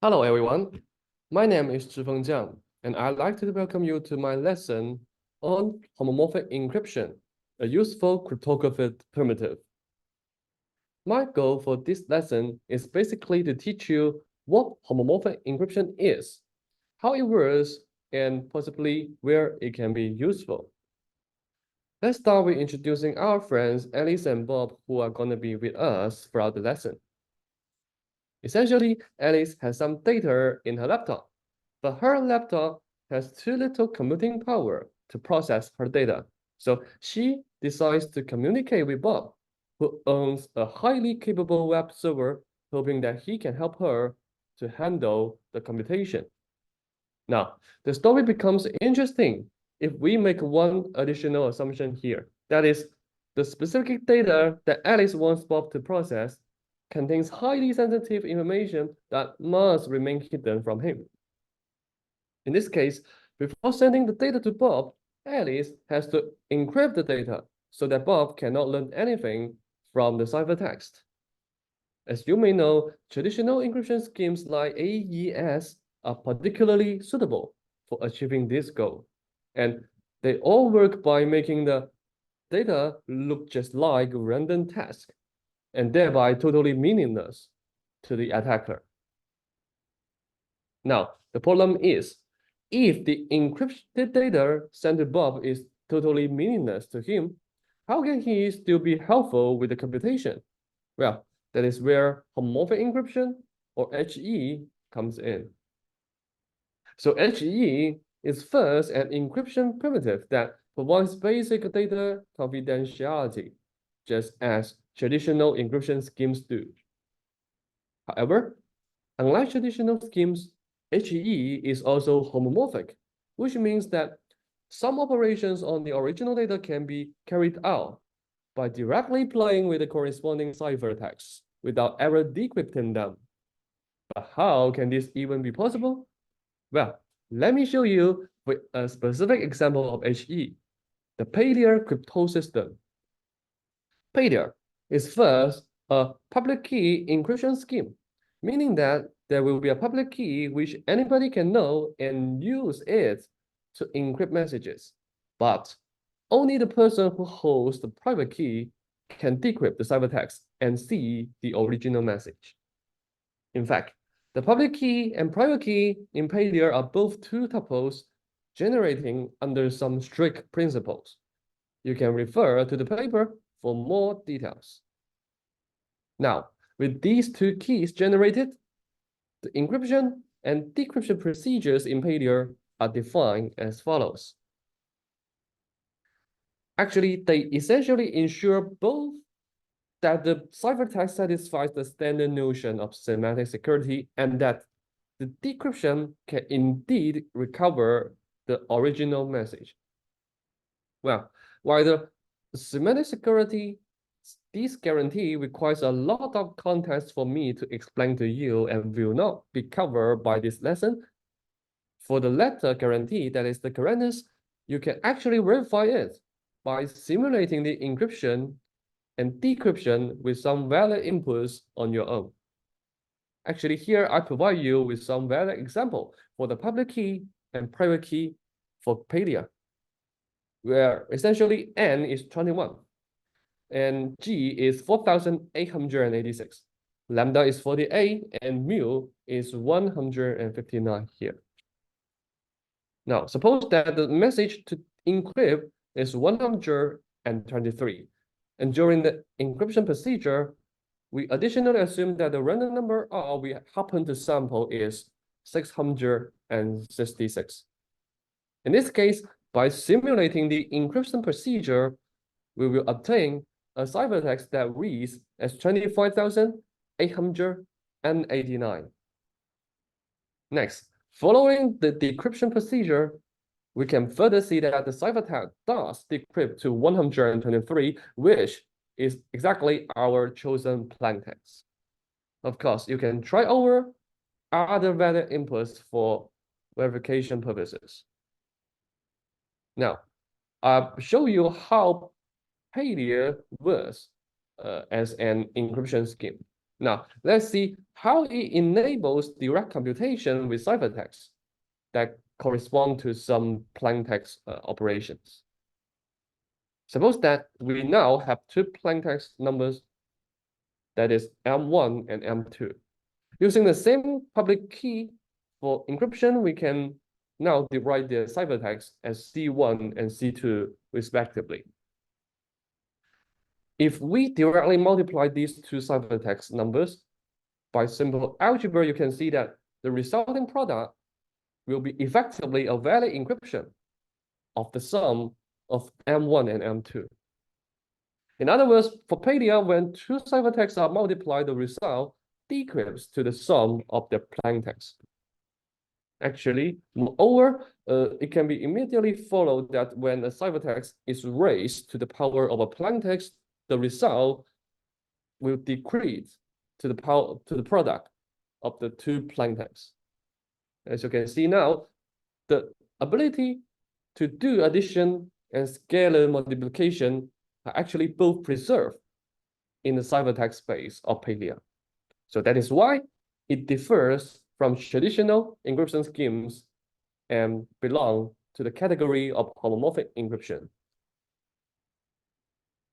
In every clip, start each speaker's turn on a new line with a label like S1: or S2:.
S1: Hello, everyone. My name is Zhifeng, and I'd like to welcome you to my lesson on homomorphic encryption, a useful cryptographic primitive. My goal for this lesson is basically to teach you what homomorphic encryption is, how it works, and possibly where it can be useful. Let's start with introducing our friends Alice and Bob, who are going to be with us throughout the lesson. Essentially, Alice has some data in her laptop, but her laptop has too little computing power to process her data. So she decides to communicate with Bob, who owns a highly capable web server, hoping that he can help her to handle the computation. Now, the story becomes interesting if we make one additional assumption here. That is, the specific data that Alice wants Bob to process contains highly sensitive information that must remain hidden from him. In this case, before sending the data to Bob, Alice has to encrypt the data so that Bob cannot learn anything from the ciphertext. As you may know, traditional encryption schemes like AES are particularly suitable for achieving this goal. And they all work by making the data look just like a random task, and thereby totally meaningless to the attacker. Now, the problem is, if the encrypted data sent to Bob is totally meaningless to him, how can he still be helpful with the computation? Well, that is where homomorphic encryption, or HE, comes in. So HE is first an encryption primitive that provides basic data confidentiality, just as traditional encryption schemes do. However, unlike traditional schemes, HE is also homomorphic, which means that some operations on the original data can be carried out by directly playing with the corresponding ciphertexts without ever decrypting them. But how can this even be possible? Well, let me show you with a specific example of HE, the Palia crypto system. Palia is first a public key encryption scheme, meaning that there will be a public key which anybody can know and use it to encrypt messages. But only the person who holds the private key can decrypt the ciphertext and see the original message. In fact, the public key and private key in Palia are both two tuples generating under some strict principles. You can refer to the paper for more details. Now, with these two keys generated, the encryption and decryption procedures in Palia are defined as follows. Actually, they essentially ensure both that the ciphertext satisfies the standard notion of semantic security and that the decryption can indeed recover the original message. Well, while the semantic security, this guarantee requires a lot of context for me to explain to you and will not be covered by this lesson. For the latter guarantee, that is the correctness, you can actually verify it by simulating the encryption and decryption with some valid inputs on your own. Actually, here I provide you with some valid example for the public key and private key for Palia, where essentially N is 21 and G is 4,886. Lambda is 48 and mu is 159 here. Now, suppose that the message to encrypt is 123. And during the encryption procedure, we additionally assume that the random number R we happen to sample is 666. In this case, by simulating the encryption procedure, we will obtain a ciphertext that reads as 25,889. Next, following the decryption procedure, we can further see that the ciphertext does decrypt to 123, which is exactly our chosen plaintext. Of course, you can try over other valid inputs for verification purposes. Now, I'll show you how Palia works as an encryption scheme. Now, let's see how it enables direct computation with ciphertext that correspond to some plaintext operations. Suppose that we now have two plaintext numbers, that is M1 and M2. Using the same public key for encryption, we can now divide the ciphertext as C1 and C2 respectively. If we directly multiply these two ciphertext numbers by simple algebra, you can see that the resulting product will be effectively a valid encryption of the sum of M1 and M2. In other words, for Palia, when two ciphertexts are multiplied, the result decrypts to the sum of their plaintext. Actually, moreover, it can be immediately followed that when a ciphertext is raised to the power of a plaintext, the result will decrease to the product of the two plaintexts. As you can see now, the ability to do addition and scalar multiplication are actually both preserved in the ciphertext space of Palia. So that is why it differs from traditional encryption schemes and belong to the category of homomorphic encryption.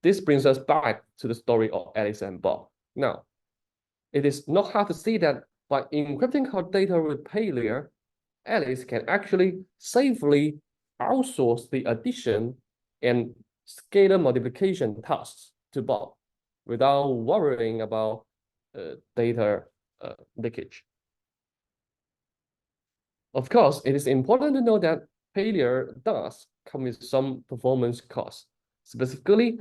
S1: This brings us back to the story of Alice and Bob. Now, it is not hard to see that by encrypting her data with Palia, Alice can actually safely outsource the addition and scalar multiplication tasks to Bob without worrying about data leakage. Of course, it is important to know that Palia does come with some performance costs. Specifically,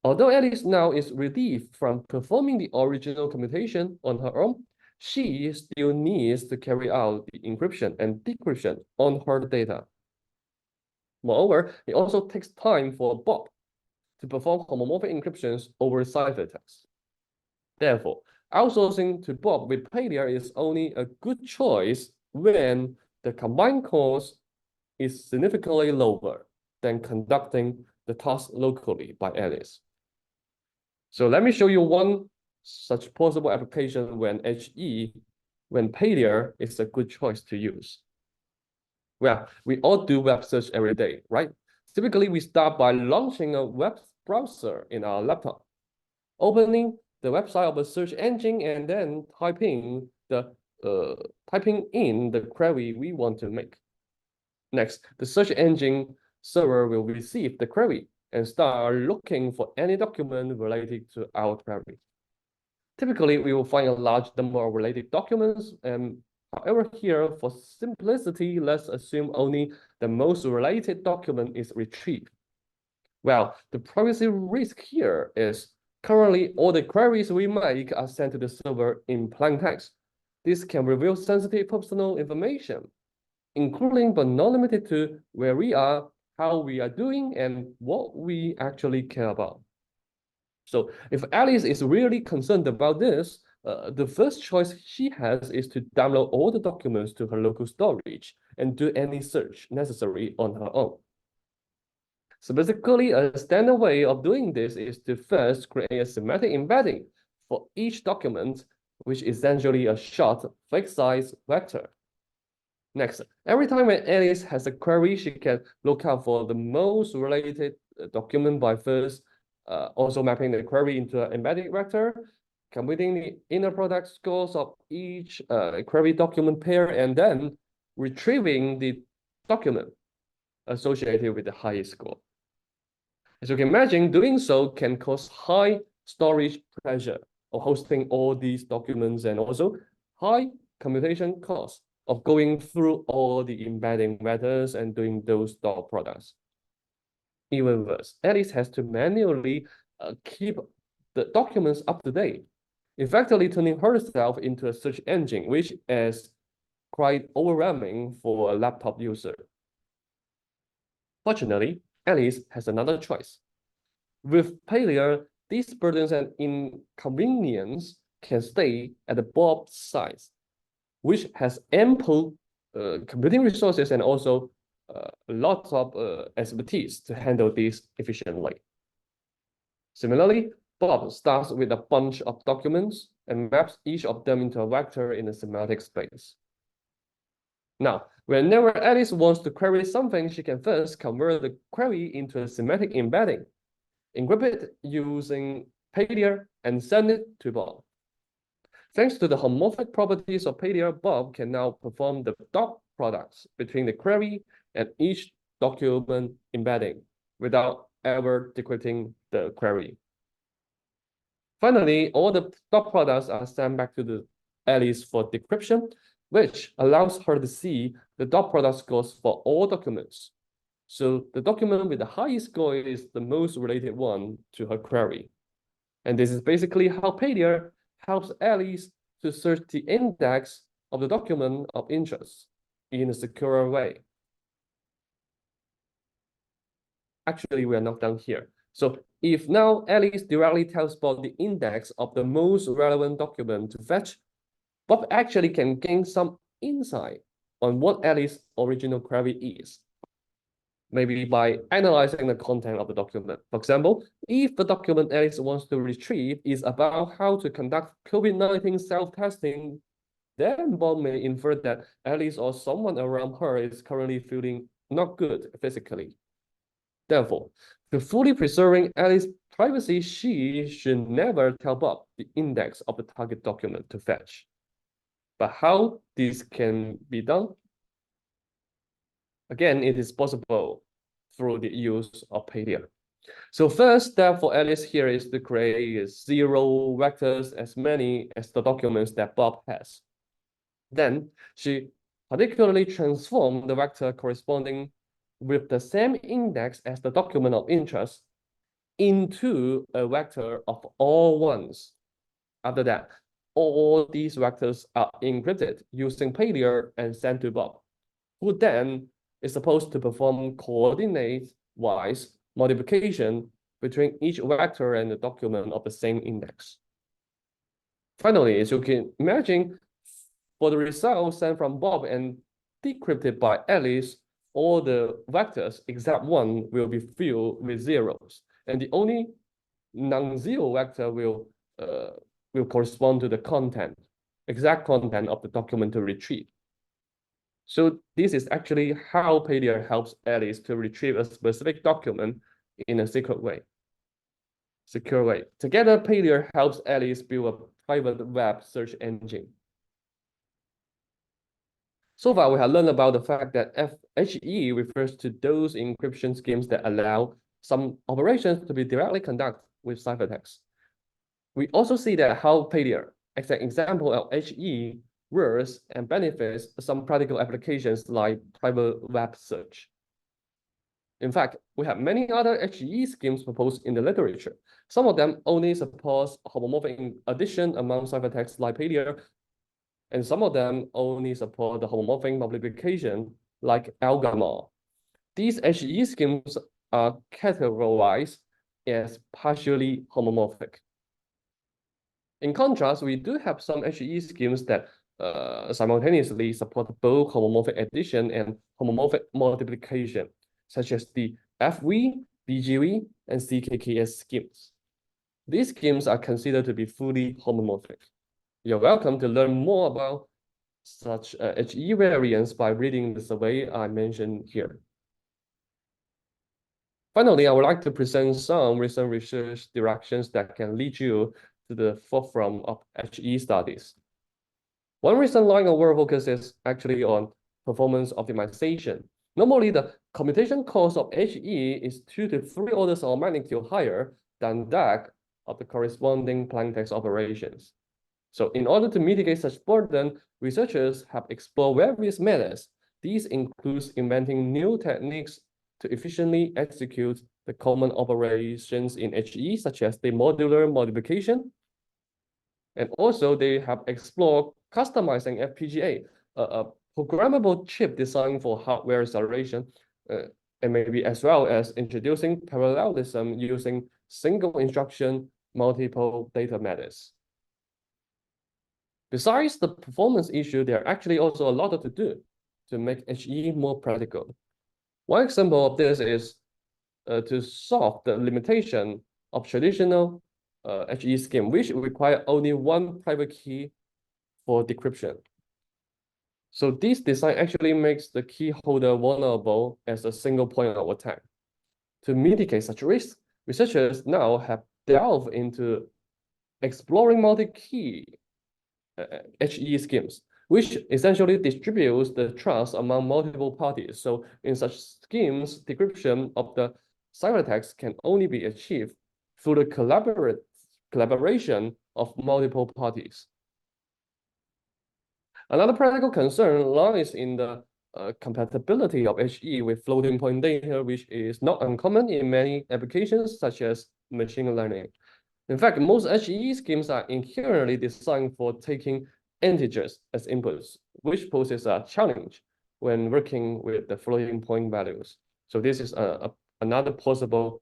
S1: although Alice now is relieved from performing the original computation on her own, she still needs to carry out the encryption and decryption on her data. Moreover, it also takes time for Bob to perform homomorphic encryptions over ciphertext. Therefore, outsourcing to Bob with Palia is only a good choice when the combined cost is significantly lower than conducting the task locally by Alice. So let me show you one such possible application when Palia is a good choice to use. Well, we all do web search every day, right? Typically, we start by launching a web browser in our laptop, opening the website of a search engine, and then typing in the query we want to make. Next, the search engine server will receive the query and start looking for any document related to our query. Typically, we will find a large number of related documents, and however, here, for simplicity, let's assume only the most related document is retrieved. Well, the privacy risk here is currently all the queries we make are sent to the server in plain text. This can reveal sensitive personal information, including but not limited to where we are, how we are doing, and what we actually care about. So if Alice is really concerned about this, the first choice she has is to download all the documents to her local storage and do any search necessary on her own. So basically, a standard way of doing this is to first create a semantic embedding for each document, which is essentially a short fixed size vector. Next, every time when Alice has a query, she can look out for the most related document by first also mapping the query into an embedding vector, computing the inner product scores of each query document pair, and then retrieving the document associated with the highest score. As you can imagine, doing so can cause high storage pressure of hosting all these documents and also high computation costs of going through all the embedding methods and doing those dot products. Even worse, Alice has to manually keep the documents up to date, effectively turning herself into a search engine, which is quite overwhelming for a laptop user. Fortunately, Alice has another choice. With Palia, these burdens and inconvenience can stay at the Bob size, which has ample computing resources and also lots of expertise to handle this efficiently. Similarly, Bob starts with a bunch of documents and maps each of them into a vector in a semantic space. Now, whenever Alice wants to query something, she can first convert the query into a semantic embedding, encrypt it using Paydier, and send it to Bob. Thanks to the homomorphic properties of Paydier, Bob can now perform the dot products between the query and each document embedding without ever decrypting the query. Finally, all the dot products are sent back to the Alice for decryption, which allows her to see the dot product scores for all documents. So the document with the highest score is the most related one to her query. And this is basically how Paydier helps Alice to search the index of the document of interest in a secure way. Actually, we are not done here. So if now Alice directly tells Bob the index of the most relevant document to fetch, Bob actually can gain some insight on what Alice's original query is. Maybe by analyzing the content of the document. For example, if the document Alice wants to retrieve is about how to conduct COVID-19 self-testing, then Bob may infer that Alice or someone around her is currently feeling not good physically. Therefore, to fully preserving Alice's privacy, she should never tell Bob the index of the target document to fetch. But how this can be done? Again, it is possible through the use of Paydier. So first step for Alice here is to create 0 vectors, as many as the documents that Bob has. Then she particularly transforms the vector corresponding with the same index as the document of interest into a vector of all ones. After that, all these vectors are encrypted using Paydier and sent to Bob, who then is supposed to perform coordinate-wise modification between each vector and the document of the same index. Finally, as you can imagine, for the results sent from Bob and decrypted by Alice, all the vectors except one will be filled with zeros, and the only non-zero vector will correspond to the content, exact content of the document to retrieve. So this is actually how Paydier helps Alice to retrieve a specific document in a secure way. Together, Paydier helps Alice build a private web search engine. So far, we have learned about the fact that FHE refers to those encryption schemes that allow some operations to be directly conducted with ciphertext. We also see that how Paydier, as an example of HE, works and benefits some practical applications like private web search. In fact, we have many other HE schemes proposed in the literature. Some of them only support homomorphic addition among ciphertexts like Paydier, and some of them only support the homomorphic multiplication like Algamore. These HE schemes are categorized as partially homomorphic. In contrast, we do have some HE schemes that simultaneously support both homomorphic addition and homomorphic multiplication, such as the FV, BGV, and CKKS schemes. These schemes are considered to be fully homomorphic. You're welcome to learn more about such HE variants by reading the survey I mentioned here. Finally, I would like to present some recent research directions that can lead you to the forefront of HE studies. One recent line of work focuses actually on performance optimization. Normally, the computation cost of HE is 2 to 3 orders of magnitude higher than that of the corresponding plaintext operations. So in order to mitigate such burden, researchers have explored various methods. These include inventing new techniques to efficiently execute the common operations in HE, such as the modular modification. And also they have explored customizing FPGA, a programmable chip designed for hardware acceleration, and maybe as well as introducing parallelism using single instruction, multiple data methods. Besides the performance issue, there are actually also a lot to do to make HE more practical. One example of this is to solve the limitation of traditional HE scheme, which require only one private key for decryption. So this design actually makes the key holder vulnerable as a single point of attack. To mitigate such risks, researchers now have delved into exploring multi-key HE schemes, which essentially distributes the trust among multiple parties. So in such schemes, decryption of the ciphertext can only be achieved through the collaboration of multiple parties. Another practical concern lies in the compatibility of HE with floating point data, which is not uncommon in many applications such as machine learning. In fact, most HE schemes are inherently designed for taking integers as inputs, which poses a challenge when working with the floating point values. So this is another possible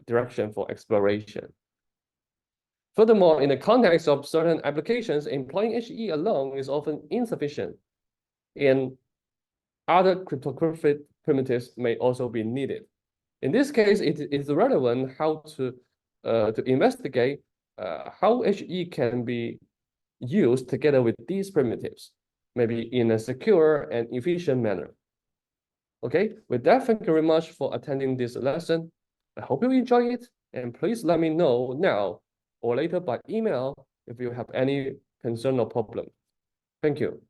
S1: direction for exploration. Furthermore, in the context of certain applications, employing HE alone is often insufficient, and other cryptographic primitives may also be needed. In this case, it is relevant how to investigate how HE can be used together with these primitives, maybe in a secure and efficient manner. Okay, with that, thank you very much for attending this lesson. I hope you enjoy it, and please let me know now or later by email if you have any concern or problem. Thank you.